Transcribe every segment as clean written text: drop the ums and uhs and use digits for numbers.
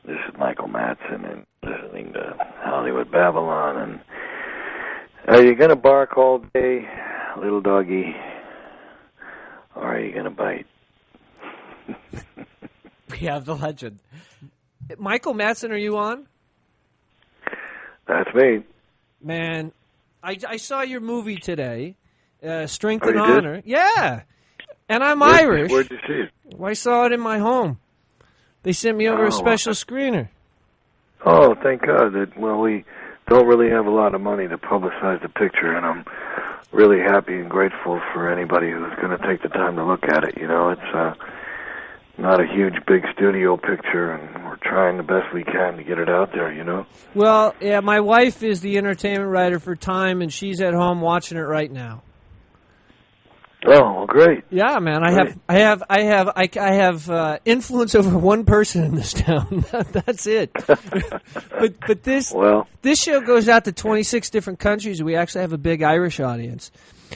This is Michael Madsen, and listening to Hollywood Babble-On. And are you going to bark all day, little doggy, or are you going to bite? We have the legend. Michael Madsen, are you on? That's me. Man, I saw your movie today, Strength and you Honor. did? Yeah, and I'm Irish. Where'd you see it? Well, I saw it in my home. They sent me over a special screener. Oh, thank God. We don't really have a lot of money to publicize the picture, and I'm really happy and grateful for anybody who's going to take the time to look at it. You know, it's not a huge, big studio picture, and we're trying the best we can to get it out there, you know? Well, yeah, my wife is the entertainment writer for Time, and she's at home watching it right now. Oh, well, great. Yeah, man, I have influence over one person in this town. That's it. but this show goes out to 26 different countries. We actually have a big Irish audience.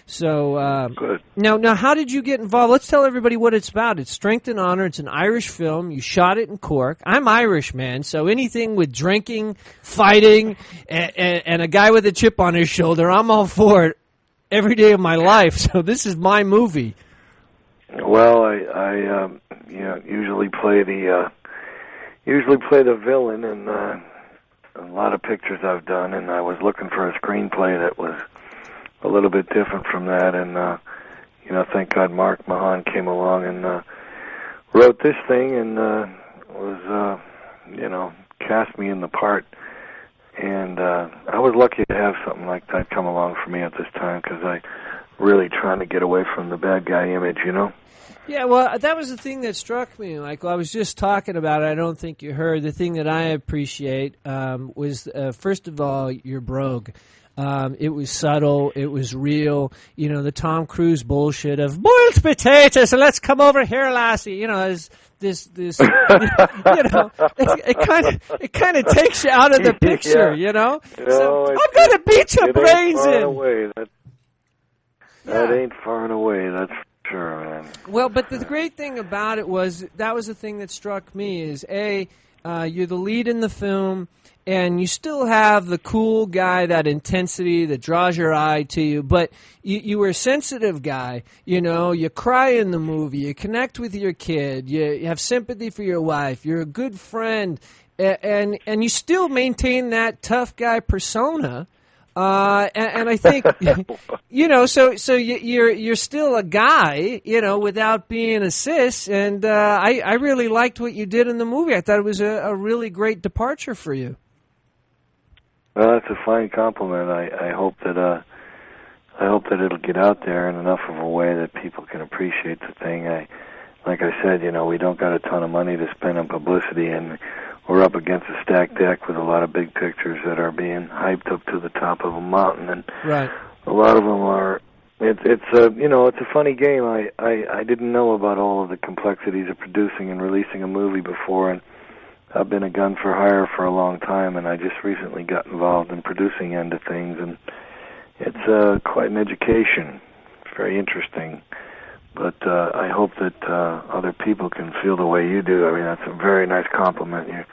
So good. Now, how did you get involved? Let's tell everybody what it's about. It's Strength and Honor. It's an Irish film. You shot it in Cork. I'm Irish, man, so anything with drinking, fighting, and a guy with a chip on his shoulder, I'm all for it every day of my life. So this is my movie. Well, I usually play the villain in a lot of pictures I've done, and I was looking for a screenplay that was a little bit different from that, and thank God Mark Mahan came along and wrote this thing and was cast me in the part. And I was lucky to have something like that come along for me at this time, because I really trying to get away from the bad guy image, you know? Yeah, well, that was the thing that struck me, Michael. I was just talking about it. I don't think you heard. The thing that I appreciate was, first of all, your brogue. It was subtle. It was real. You know, the Tom Cruise bullshit of boiled potatoes and let's come over here, lassie. You know, this it kind of takes you out of the picture. Yeah. You know, No, I'm gonna beat your brains in. Away. That ain't far and away. That's for sure, man. Well, but the great thing about it was that was the thing that struck me is you're the lead in the film. And you still have the cool guy, that intensity that draws your eye to you, but you were a sensitive guy. You know, you cry in the movie, you connect with your kid, you have sympathy for your wife, you're a good friend, and you still maintain that tough guy persona. And I think, so you're still a guy, without being a cis, and I really liked what you did in the movie. I thought it was a really great departure for you. Well, that's a fine compliment. I hope that it'll get out there in enough of a way that people can appreciate the thing. Like I said, we don't got a ton of money to spend on publicity, and we're up against a stacked deck with a lot of big pictures that are being hyped up to the top of a mountain, and right. A lot of them are. It's a funny game. I didn't know about all of the complexities of producing and releasing a movie before, and I've been a gun for hire for a long time, and I just recently got involved in producing end of things, and it's quite an education. It's very interesting. But I hope that other people can feel the way you do. I mean, that's a very nice compliment. You're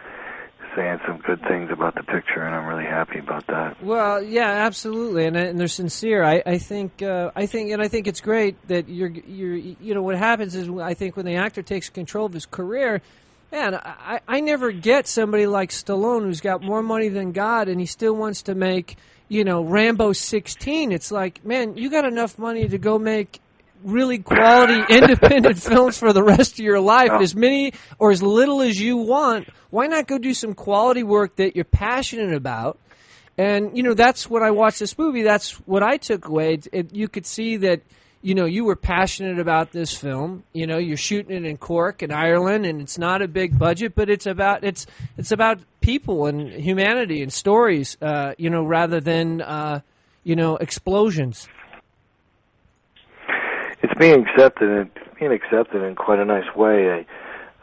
saying some good things about the picture, and I'm really happy about that. Well, yeah, absolutely, and they're sincere. I think it's great that you're. What happens is, I think when the actor takes control of his career. Man, I never get somebody like Stallone who's got more money than God and he still wants to make, Rambo 16. It's like, man, you got enough money to go make really quality independent films for the rest of your life, as many or as little as you want. Why not go do some quality work that you're passionate about? And, that's when I watched this movie. That's what I took away. You could see that, you were passionate about this film. You're shooting it in Cork in Ireland, and it's not a big budget, but it's about people and humanity and stories, rather than explosions. It's being accepted in quite a nice way.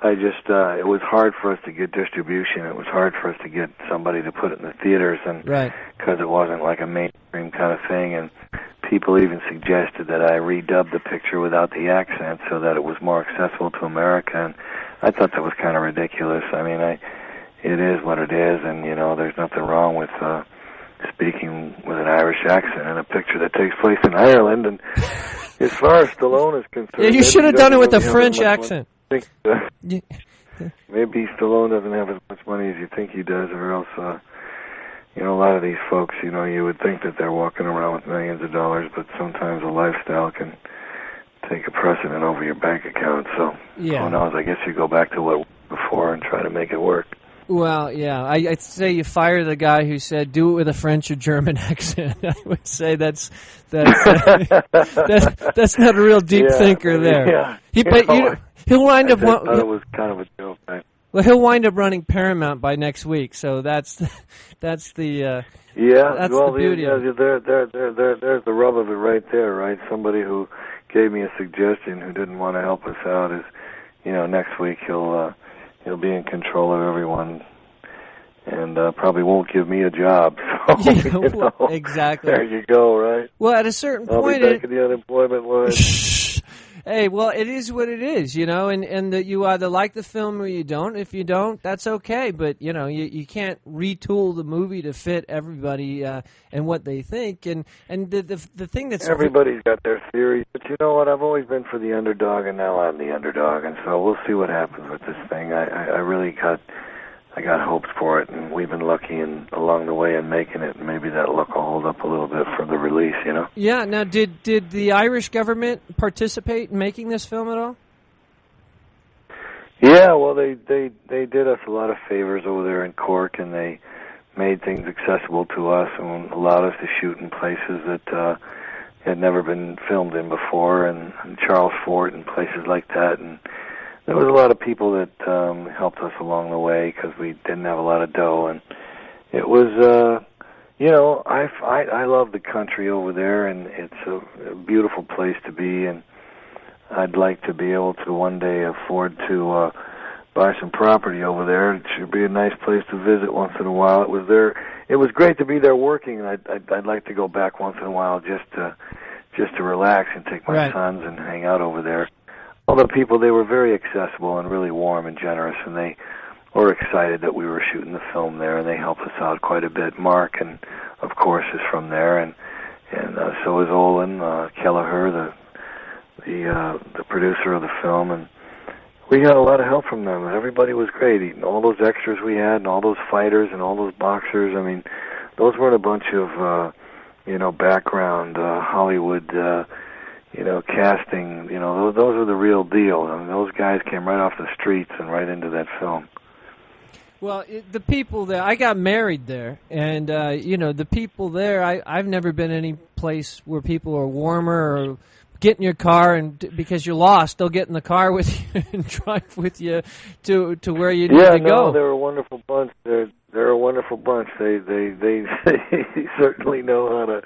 I just it was hard for us to get distribution. It was hard for us to get somebody to put it in the theaters, and because it wasn't like a mainstream kind of thing, and people even suggested that I redub the picture without the accent so that it was more accessible to America, and I thought that was kind of ridiculous. I mean, it is what it is, and there's nothing wrong with speaking with an Irish accent in a picture that takes place in Ireland. And as far as Stallone is concerned, yeah, you should have done it with a French accent. Maybe Stallone doesn't have as much money as you think he does, or else, a lot of these folks, you would think that they're walking around with millions of dollars, but sometimes a lifestyle can take a precedent over your bank account. So who knows? I guess you go back to what before and try to make it work. Well, yeah, I'd say you fire the guy who said do it with a French or German accent. I would say that's not a real deep thinker there. Yeah, he'll wind up. I thought it was kind of a joke. Right? Well, he'll wind up running Paramount by next week, so that's the That's the beauty of it. There's the rub of it right there, right? Somebody who gave me a suggestion who didn't want to help us out is, next week he'll be in control of everyone, and probably won't give me a job. So, exactly. There you go, right? Well, at a certain point, I'll be back in the unemployment line. Hey, well, it is what it is, and that you either like the film or you don't. If you don't, that's okay. But, you can't retool the movie to fit everybody and what they think. And the thing that's... Everybody's got their theories. But you know what? I've always been for the underdog, and now I'm the underdog. And so we'll see what happens with this thing. I really got hopes for it, and we've been lucky along the way in making it. And maybe that luck will hold up a little bit for the release, Yeah. Now, did the Irish government participate in making this film at all? Yeah, well, they did us a lot of favors over there in Cork, and they made things accessible to us and allowed us to shoot in places that had never been filmed in before, and Charles Fort and places like that. And there was a lot of people that helped us along the way because we didn't have a lot of dough, and it was, I love the country over there, and it's a beautiful place to be, and I'd like to be able to one day afford to buy some property over there. It should be a nice place to visit once in a while. It was great to be there working, and I'd like to go back once in a while just to relax and take my sons and hang out over there. All the people, they were very accessible and really warm and generous, and they were excited that we were shooting the film there, and they helped us out quite a bit. Mark, and of course, is from there, and so is Olin Kelleher, the producer of the film, and we got a lot of help from them. Everybody was great. All those extras we had, and all those fighters, and all those boxers. I mean, those weren't a bunch of background Hollywood. Casting, those are the real deal. I mean, those guys came right off the streets and right into that film. Well, the people there, I got married there, and, the people there, I've never been any place where people are warmer or get in your car, and because you're lost, they'll get in the car with you and drive with you to where you need to go. Yeah, they're a wonderful bunch. They're a wonderful bunch. They certainly know how to...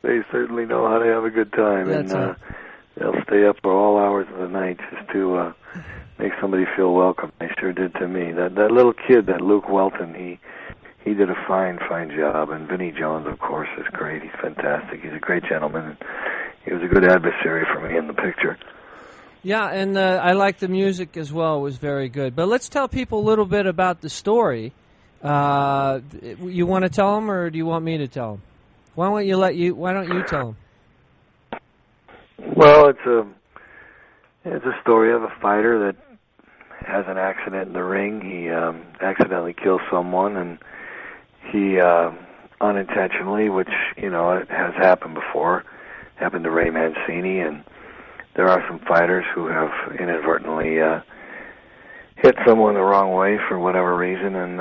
They certainly know how to have a good time, and they'll stay up for all hours of the night just to make somebody feel welcome. They sure did to me. That little kid, that Luke Welton, he did a fine job, and Vinnie Jones, of course, is great. He's fantastic. He's a great gentleman, and he was a good adversary for me in the picture. Yeah, and I like the music as well. It was very good. But let's tell people a little bit about the story. You want to tell them, or do you want me to tell them? Why don't you tell them? Well, it's a story of a fighter that has an accident in the ring. He accidentally kills someone, and he unintentionally, which it has happened before, happened to Ray Mancini, and there are some fighters who have inadvertently hit someone the wrong way for whatever reason, and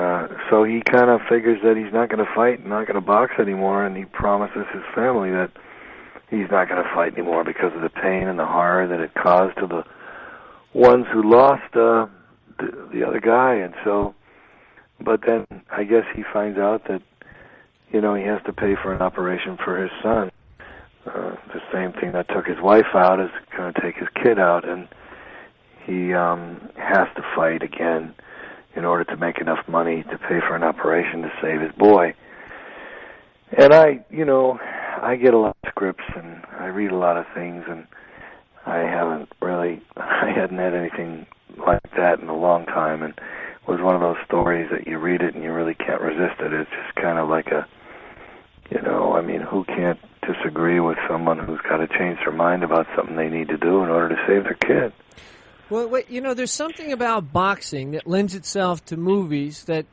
so he kind of figures that he's not going to fight, not going to box anymore, and he promises his family that he's not going to fight anymore because of the pain and the horror that it caused to the ones who lost the other guy. And so, but then I guess he finds out that he has to pay for an operation for his son. The same thing that took his wife out is going to take his kid out, and he has to fight again in order to make enough money to pay for an operation to save his boy. And I get a lot of scripts and I read a lot of things, and I hadn't had anything like that in a long time. And was one of those stories that you read it and you really can't resist it. It's just kind of like a, I mean, who can't disagree with someone who's got to change their mind about something they need to do in order to save their kid? Well, there's something about boxing that lends itself to movies that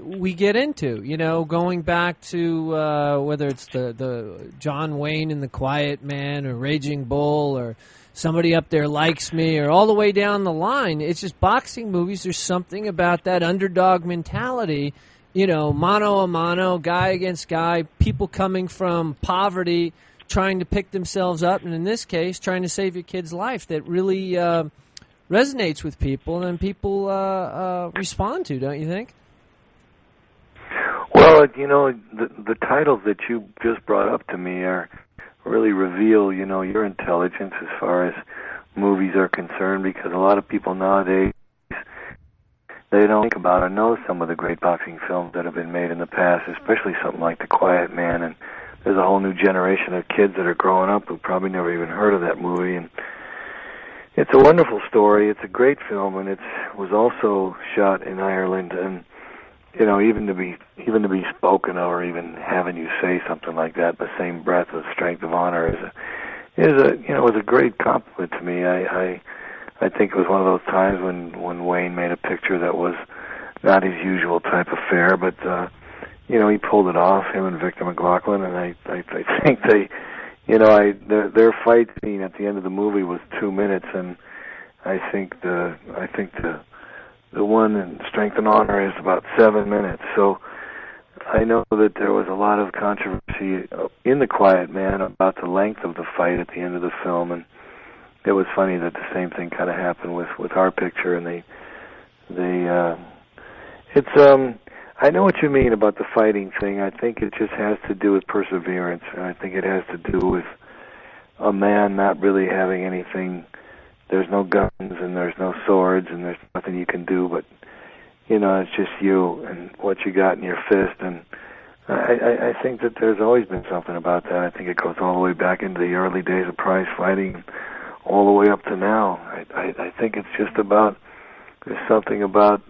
we get into. Going back to whether it's the John Wayne and the Quiet Man or Raging Bull or Somebody Up There Likes Me or all the way down the line. It's just boxing movies. There's something about that underdog mentality. Mano a mano, guy against guy, people coming from poverty, trying to pick themselves up, and in this case, trying to save your kid's life, that really resonates with people, and people respond to, don't you think? Well, the titles that you just brought up to me really reveal, your intelligence as far as movies are concerned, because a lot of people nowadays, they don't think about or know some of the great boxing films that have been made in the past, especially something like The Quiet Man, and there's a whole new generation of kids that are growing up who probably never even heard of that movie. And it's a wonderful story. It's a great film, and it was also shot in Ireland. And even to be spoken of, or even having you say something like that, the same breath of Strength of Honor was a great compliment to me. I think it was one of those times when Wayne made a picture that was not his usual type of fare, but he pulled it off, him and Victor McLaughlin, and I think their fight scene at the end of the movie was 2 minutes, and I think the one in Strength and Honor is about 7 minutes. So I know that there was a lot of controversy in The Quiet Man about the length of the fight at the end of the film, and it was funny that the same thing kind of happened with our picture, and I know what you mean about the fighting thing. I think it just has to do with perseverance, and I think it has to do with a man not really having anything. There's no guns, and there's no swords, and there's nothing you can do, but, it's just you and what you got in your fist, and I think that there's always been something about that. I think it goes all the way back into the early days of prize fighting, all the way up to now. I think it's just there's something about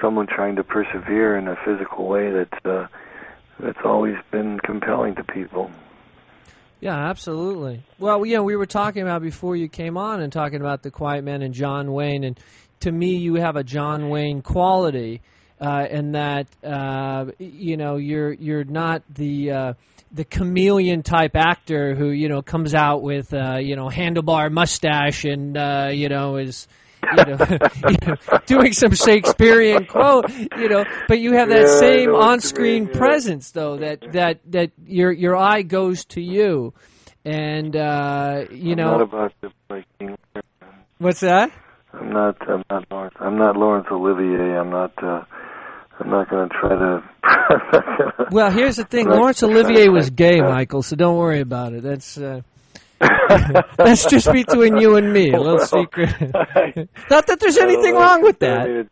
someone trying to persevere in a physical way that's always been compelling to people. Yeah, absolutely. Well, we were talking about before you came on and talking about The Quiet Man and John Wayne, and to me, you have a John Wayne quality, in that you're not the chameleon type actor who comes out with handlebar mustache and is doing some Shakespearean quote, but you have that same on-screen presence, though, that your eye goes to you, and I'm not about to play King. What's that? I'm not Laurence Olivier. I'm not going to try to. Well, here's the thing: Laurence Olivier was gay, Michael. So don't worry about it. That's just between you and me, a little secret. Not that there's anything wrong with that.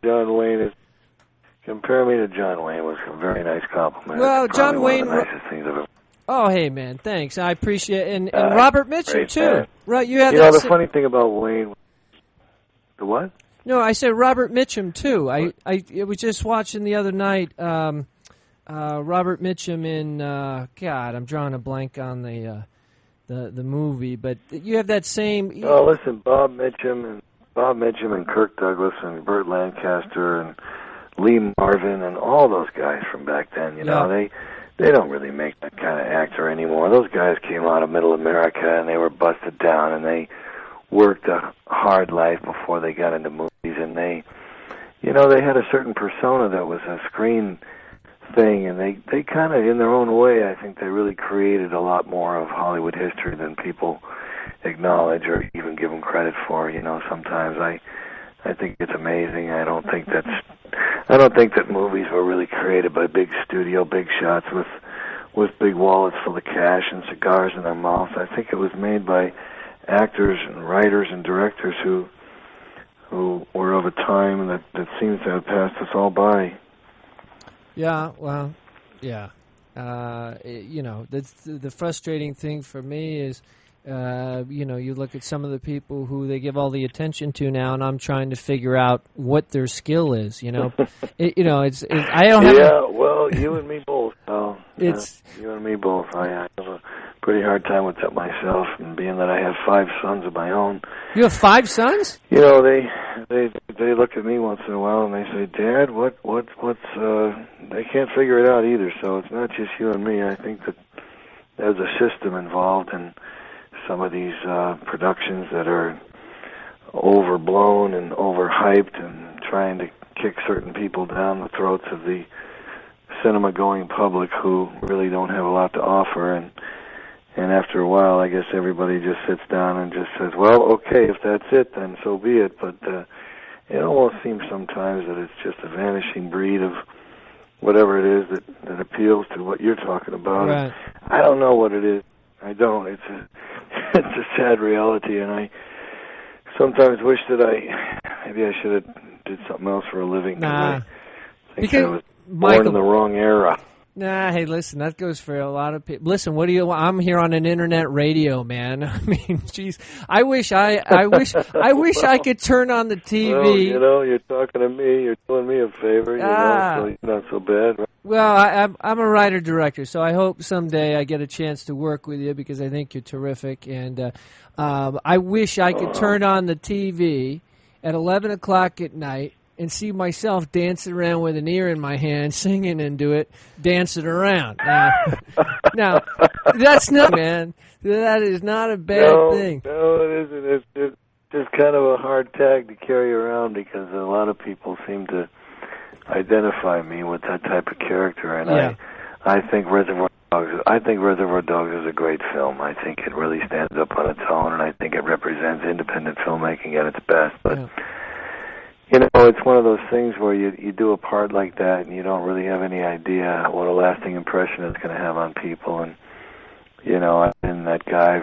Compare me to John Wayne was a very nice compliment. Well, John Wayne. One of the nicest things I've ever. Oh, hey, man, thanks. I appreciate it. And Robert Mitchum, too. Man. Right, you have the funny thing about Wayne. The what? No, I said Robert Mitchum, too. I was just watching the other night Robert Mitchum in, God, I'm drawing a blank on the movie, but you have that same... Oh, listen, Bob Mitchum and Kirk Douglas and Burt Lancaster and Lee Marvin and all those guys from back then, they don't really make that kind of actor anymore. Those guys came out of middle America and they were busted down and they worked a hard life before they got into movies, and they had a certain persona that was a screen thing, and they kind of, in their own way, I think they really created a lot more of Hollywood history than people acknowledge or even give them credit for. Sometimes I think it's amazing. I don't think that movies were really created by big studio, big shots with big wallets full of cash and cigars in their mouths. I think it was made by actors and writers and directors who were of a time that seems to have passed us all by. Yeah, well, yeah. That's the frustrating thing for me is You look at some of the people who they give all the attention to now, and I'm trying to figure out what their skill is. I don't have. Yeah, well, you and me both. You and me both. I have a pretty hard time with that myself, and being that I have 5 sons of my own. You have 5 sons? They look at me once in a while and they say, "Dad, what's?" They can't figure it out either. So it's not just you and me. I think that there's a system involved in some of these productions that are overblown and overhyped and trying to kick certain people down the throats of the cinema-going public who really don't have a lot to offer. And after a while, I guess everybody just sits down and just says, well, okay, if that's it, then so be it. But it almost seems sometimes that it's just a vanishing breed of whatever it is that appeals to what you're talking about. Right. I don't know what it is. I don't. It's a sad reality, and I sometimes wish that maybe I should have did something else for a living. Nah. I think I was born in the wrong era. Nah, hey, listen, that goes for a lot of people. Listen, I'm here on an internet radio, man. I mean, geez, I wish I could turn on the TV. Well, you're talking to me. You're doing me a favor, so you're not so bad, right? Well, I'm a writer-director, so I hope someday I get a chance to work with you because I think you're terrific. And I wish I could turn on the TV at 11 o'clock at night and see myself dancing around with an ear in my hand, singing into it, dancing around. Now that's not, man. That is not a bad thing. No, it isn't. It's just kind of a hard tag to carry around because a lot of people seem to identify me with that type of character, and I think Reservoir Dogs is a great film. I think it really stands up on its own, and I think it represents independent filmmaking at its best. But it's one of those things where you do a part like that and you don't really have any idea what a lasting impression it's going to have on people. And I've been that guy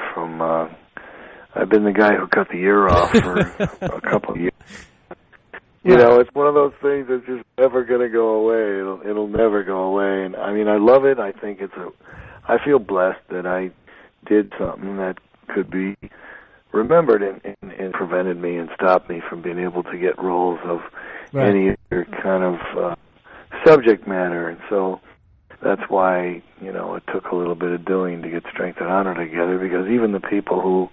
I've been the guy who cut the ear off for a couple of years. It's one of those things that's just never going to go away. It'll never go away. And I mean, I love it. I think I feel blessed that I did something that could be remembered and prevented me and stopped me from being able to get roles of any other kind of subject matter. And so that's why, it took a little bit of doing to get Strength and Honor together, because even the people who,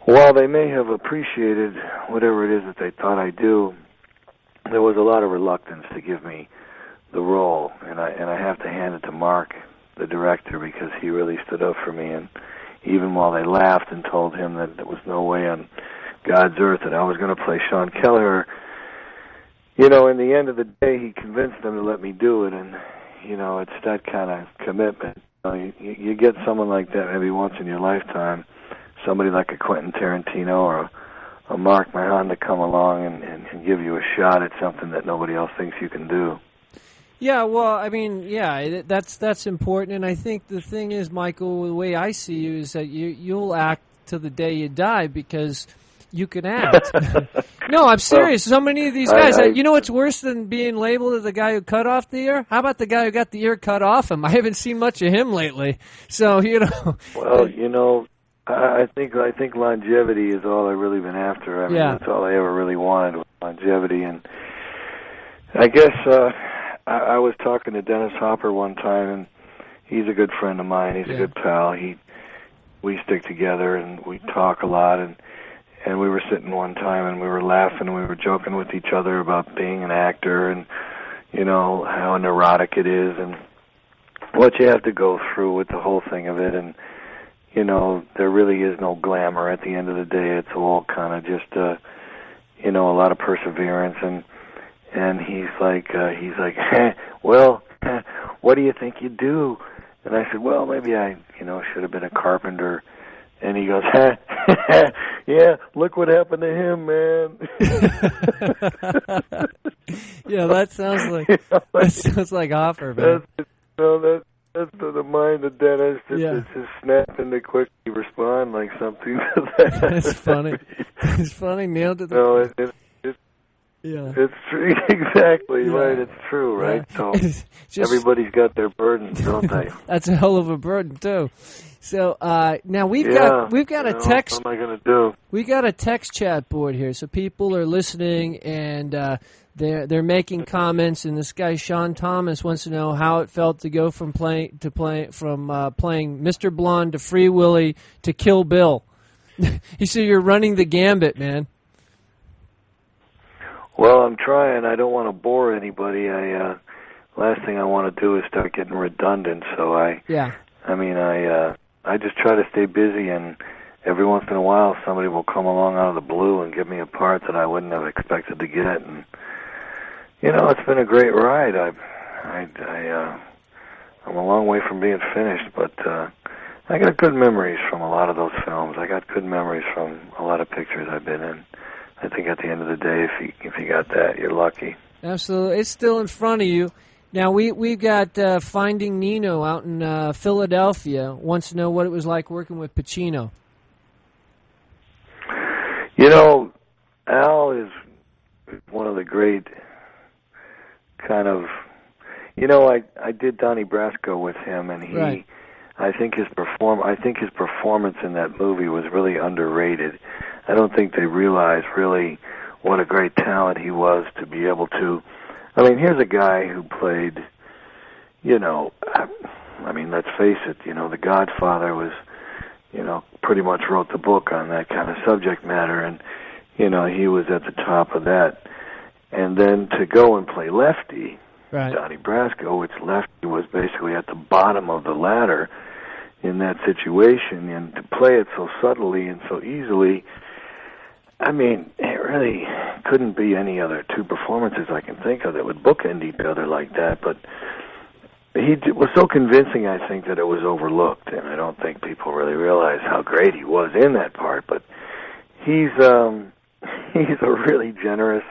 while they may have appreciated whatever it is that they thought I do, there was a lot of reluctance to give me the role. And I have to hand it to Mark, the director, because he really stood up for me. And even while they laughed and told him that there was no way on God's earth that I was going to play Sean Kelleher, in the end of the day, he convinced them to let me do it. And, it's that kind of commitment. You get someone like that maybe once in your lifetime, somebody like a Quentin Tarantino or a Mark Mahan to come along and give you a shot at something that nobody else thinks you can do. Yeah, well, I mean, that's important, and I think the thing is, Michael, the way I see you is that you'll act till the day you die because you can act. No, I'm serious. So many of these guys, what's worse than being labeled as the guy who cut off the ear? How about the guy who got the ear cut off him? I haven't seen much of him lately. So, Well, I think longevity is all I've really been after. I mean, that's all I ever really wanted was longevity, and I guess I was talking to Dennis Hopper one time, and he's a good friend of mine. He's a good pal. We stick together and we talk a lot, and we were sitting one time and we were laughing and we were joking with each other about being an actor and how neurotic it is and what you have to go through with the whole thing of it. And there really is no glamour at the end of the day. It's all kind of just a lot of perseverance. And he's like, well, what do you think you do? And I said, well, maybe I, should have been a carpenter. And he goes, yeah, look what happened to him, man. Yeah, that sounds like Hopper, man. That's the mind of Dennis. It's just snapping to quickly respond like something to that. That's funny. It's funny, nailed it. No, Yeah. It's true. Exactly, Yeah. right. It's true, right? Yeah. So everybody's got their burdens, don't they? That's a hell of a burden too. So now we've got a text. What am I going to do? We got a text chat board here, so people are listening and they're making comments. And this guy Sean Thomas wants to know how it felt to go from playing Mr. Blonde to Free Willy to Kill Bill. You see, you're running the gambit, man. Well, I'm trying. I don't want to bore anybody. Last thing I want to do is start getting redundant. So I just try to stay busy, and every once in a while somebody will come along out of the blue and give me a part that I wouldn't have expected to get. And it's been a great ride. I'm a long way from being finished, but I got good memories from a lot of those films. I got good memories from a lot of pictures I've been in. I think at the end of the day, if you got that, you're lucky. Absolutely. It's still in front of you. Now, we've got Finding Nemo out in Philadelphia. Wants to know what it was like working with Pacino. Al is one of the great kind of... I did Donnie Brasco with him, and Right. I think his performance in that movie was really underrated. I don't think they realized really what a great talent he was to be able to... I mean, here's a guy who played, let's face it, The Godfather was, pretty much wrote the book on that kind of subject matter, and, he was at the top of that. And then to go and play Lefty, Right. Donnie Brasco, which Lefty was basically at the bottom of the ladder in that situation, and to play it so subtly and so easily... I mean, it really couldn't be any other two performances I can think of that would bookend each other like that. But he was so convincing, I think, that it was overlooked, and I don't think people really realize how great he was in that part. But he's a really generous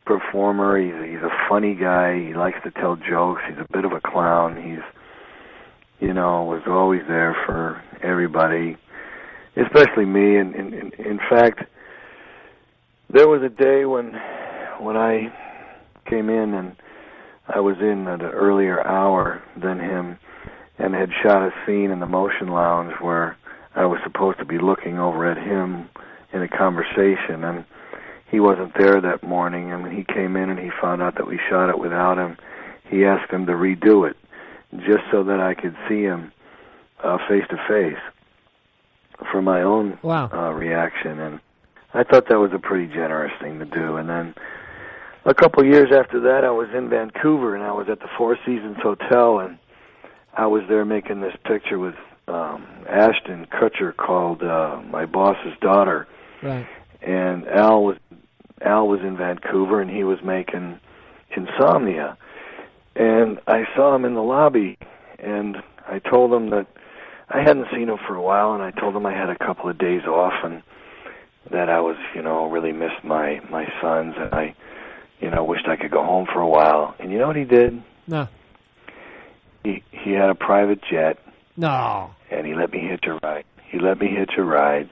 performer. He's a funny guy. He likes to tell jokes. He's a bit of a clown. Was always there for everybody, especially me. And in fact, there was a day when I came in and I was in at an earlier hour than him and had shot a scene in the motion lounge where I was supposed to be looking over at him in a conversation, and he wasn't there that morning. And when he came in and he found out that we shot it without him, he asked him to redo it just so that I could see him face to face for my own reaction. And I thought that was a pretty generous thing to do. And then a couple of years after that, I was in Vancouver, and I was at the Four Seasons Hotel, and I was there making this picture with Ashton Kutcher called My Boss's Daughter. Right. And Al was in Vancouver, and he was making Insomnia. And I saw him in the lobby, and I told him that I hadn't seen him for a while, and I told him I had a couple of days off, and that I was, really missed my sons, and I, wished I could go home for a while. And you know what he did? No. He had a private jet. No. And he let me hitch a ride. He let me hitch a ride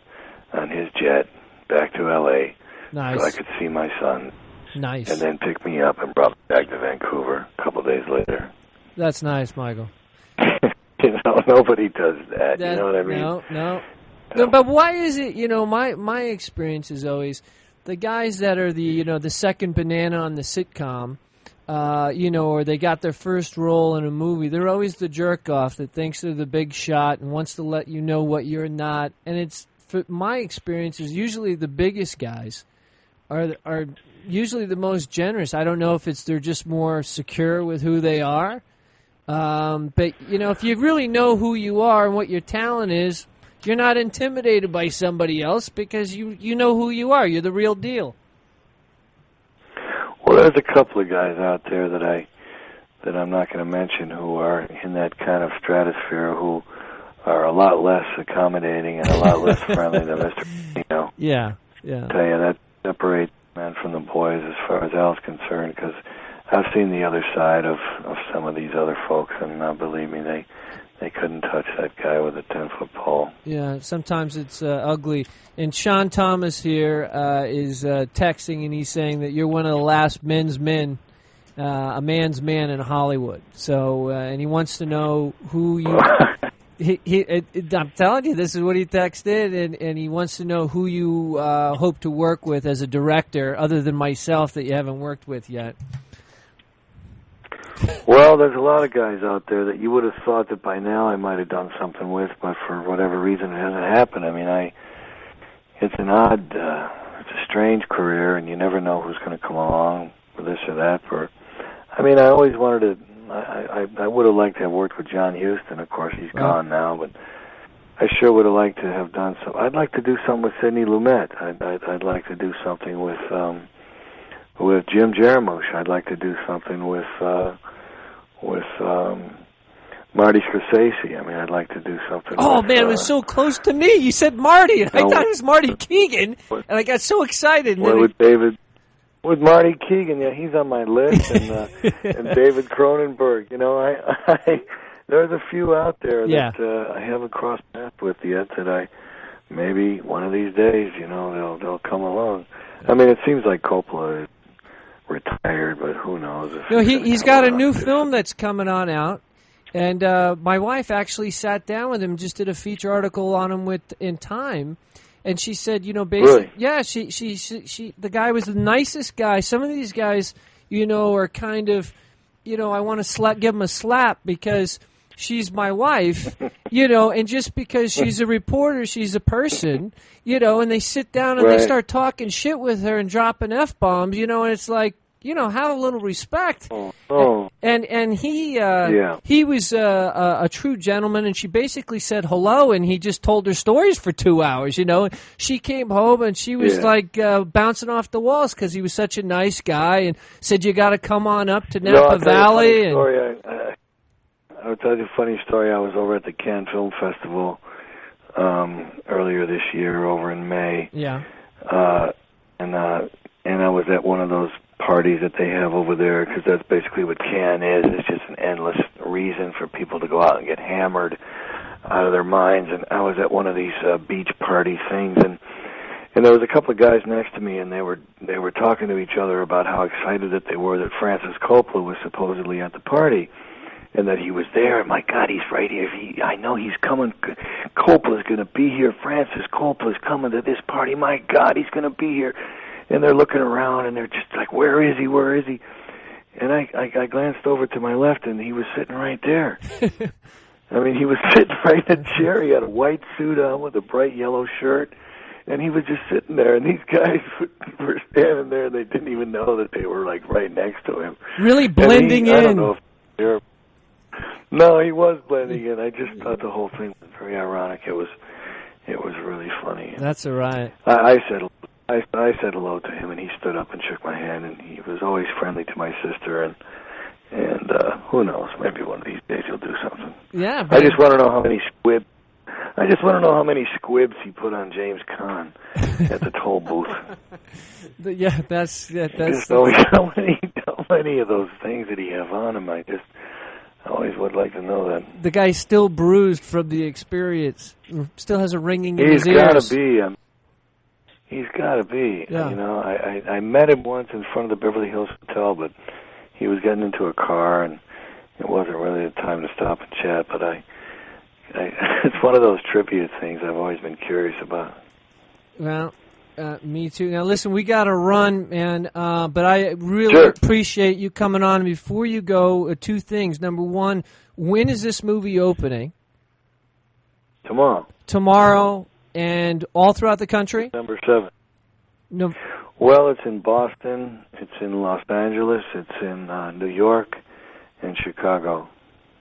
on his jet back to L.A. Nice. So I could see my son. Nice. And then pick me up and brought me back to Vancouver a couple of days later. That's nice, Michael. Nobody does that. You know what I mean? No, but why is it, my experience is always the guys that are the second banana on the sitcom, or they got their first role in a movie, they're always the jerk-off that thinks they're the big shot and wants to let you know what you're not. And it's, for my experience, is usually the biggest guys are usually the most generous. I don't know if they're just more secure with who they are. But, if you really know who you are and what your talent is, you're not intimidated by somebody else because you know who you are. You're the real deal. Well, there's a couple of guys out there that I'm not going to mention who are in that kind of stratosphere who are a lot less accommodating and a lot less friendly than Mr. Yeah. I tell you, that separates men from the boys as far as Al's concerned, because I've seen the other side of some of these other folks, and believe me, they they couldn't touch that guy with a 10-foot pole. Yeah, sometimes it's ugly. And Sean Thomas here is texting, and he's saying that you're one of the last men's men, a man's man in Hollywood. So, and he wants to know who you. I'm telling you, this is what he texted, and he wants to know who you hope to work with as a director, other than myself, that you haven't worked with yet. Well, there's a lot of guys out there that you would have thought that by now I might have done something with, but for whatever reason it hasn't happened. I mean, it's an odd, it's a strange career, and you never know who's going to come along for this or that. I mean, I always wanted to. I would have liked to have worked with John Huston. Of course, he's gone now, but I sure would have liked to have done so. I'd like to do something with Sidney Lumet. I'd like to do something with Jim Jarmusch. I'd like to do something with Marty Scorsese. I mean, I'd like to do something. Oh, with, man, it was so close to me. You said Marty, and I thought it was Marty Keegan, and I got so excited. Well, with Marty Keegan, yeah, he's on my list, and David Cronenberg. You know, there's a few out there that I haven't crossed paths with yet that maybe one of these days, you know, they'll come along. I mean, it seems like Coppola is retired, but who knows? He's got a new film that's coming on out, and my wife actually sat down with him, just did a feature article on him in Time, and she said, you know, basically, really? Yeah, she the guy was the nicest guy. Some of these guys, you know, are kind of, you know, I want to give him a slap because she's my wife, you know, and just because she's a reporter, she's a person, you know, and they sit down and they start talking shit with her and dropping F-bombs, you know, and it's like, you know, have a little respect. Oh. And he was a true gentleman, and she basically said hello, and he just told her stories for 2 hours, you know. She came home, and she was like bouncing off the walls because he was such a nice guy, and said, you got to come on up to Napa Valley. I'll tell you a funny story. I was over at the Cannes Film Festival earlier this year, over in May. Yeah. And I was at one of those parties that they have over there, because that's basically what Cannes is. It's just an endless reason for people to go out and get hammered out of their minds. And I was at one of these beach party things, and there was a couple of guys next to me, and they were talking to each other about how excited that they were that Francis Coppola was supposedly at the party, and that he was there. My God, he's right here. I know he's coming. Coppola's going to be here. Francis Coppola's coming to this party. My God, he's going to be here. And they're looking around, and they're just like, where is he? Where is he? And I glanced over to my left, and he was sitting right there. I mean, he was sitting right in a chair. He had a white suit on with a bright yellow shirt, and he was just sitting there. And these guys were standing there, and they didn't even know that they were, like, right next to him. Really blending in. I don't know if they're... No, he was blending in. I just thought the whole thing was very ironic. It was really funny. That's all right. I said hello to him, and he stood up and shook my hand, and he was always friendly to my sister, and who knows, maybe one of these days he'll do something. Yeah. I just want to know how many squibs he put on James Caan at the toll booth. That's just always how many of those things did he have on him? I always would like to know that. The guy's still bruised from the experience. Still has a ringing in his ears. He's got to be. Yeah. You know, I met him once in front of the Beverly Hills Hotel, but he was getting into a car, and it wasn't really the time to stop and chat. But it's one of those trivia things I've always been curious about. Well, me too. Now, listen, we got to run, man, but I really appreciate you coming on. Before you go, two things. Number one, when is this movie opening? Tomorrow, and all throughout the country? December 7th. No. Well, it's in Boston, it's in Los Angeles, it's in New York, and Chicago.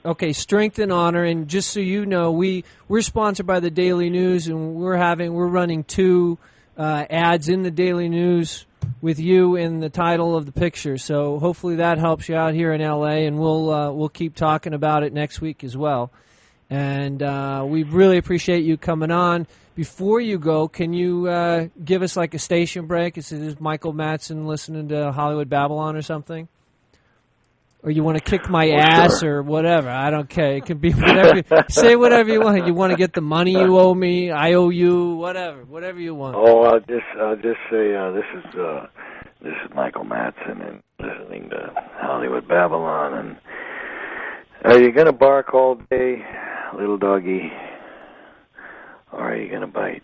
Okay, Strength and Honor, and just so you know, we're sponsored by the Daily News, and we're running two ads in the Daily News with you in the title of the picture. So hopefully that helps you out here in LA, and we'll keep talking about it next week as well. And we really appreciate you coming on. Before you go, can you give us like a station break? Is Michael Madsen listening to Hollywood Babble-On or something? or you want to kick my ass or whatever. I don't care. It can be whatever. Say whatever you want. You want to get the money you owe me, I owe you, whatever you want. Oh, I'll just say this is Michael Madsen and listening to Hollywood Babble-On. And are you gonna bark all day, little doggy, or are you gonna bite?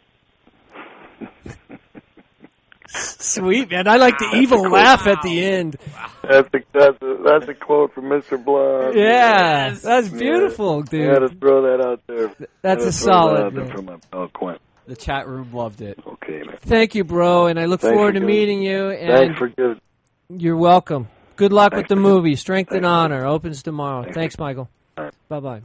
Sweet, man. I like the evil laugh at the end. That's a quote from Mr. Blonde. Yeah, that's beautiful, dude. You got to throw that out there. That's a solid. From my pal Quint. The chat room loved it. Okay, man. Thank you, bro, and I look forward to meeting you. And thanks for good. You're welcome. Good luck with the movie. Strength and Honor opens tomorrow. Thanks, Michael. Bye-bye.